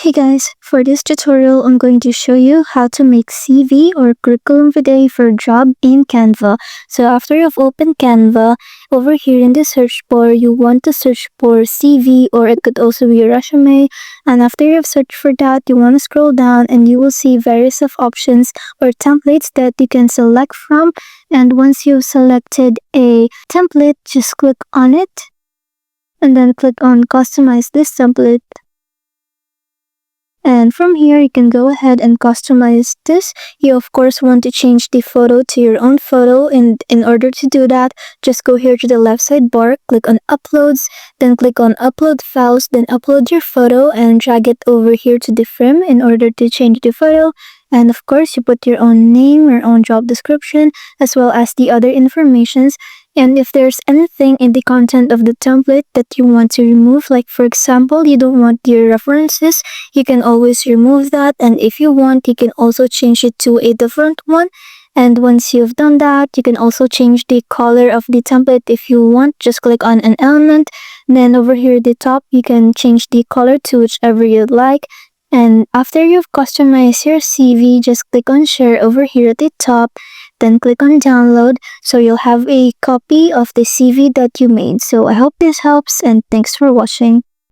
Hey guys, for this tutorial, I'm going to show you how to make CV or curriculum vitae for Job in Canva. So after you've opened Canva, over here in the search bar, you want to search for CV, or it could also be a resume. And after you've searched for that, you want to scroll down and you will see various of options or templates that you can select from. And once you've selected a template, just click on it and then click on customize this template. And from here, you can go ahead and customize this. You of course want to change the photo to your own photo, and in order to do that, just go here to the left side bar, click on uploads, then click on upload files, then upload your photo and drag it over here to the frame in order to change the photo. And of course, you put your own name, your own job description, as well as the other informations. And if there's anything in the content of the template that you want to remove, like for example, you don't want your references, you can always remove that. And if you want, you can also change it to a different one. And once you've done that, you can also change the color of the template if you want. Just click on an element. Then over here at the top, you can change the color to whichever you'd like. And after you've customized your CV, just click on share over here at the top, then click on download, so you'll have a copy of the CV that you made. So I hope this helps, and thanks for watching.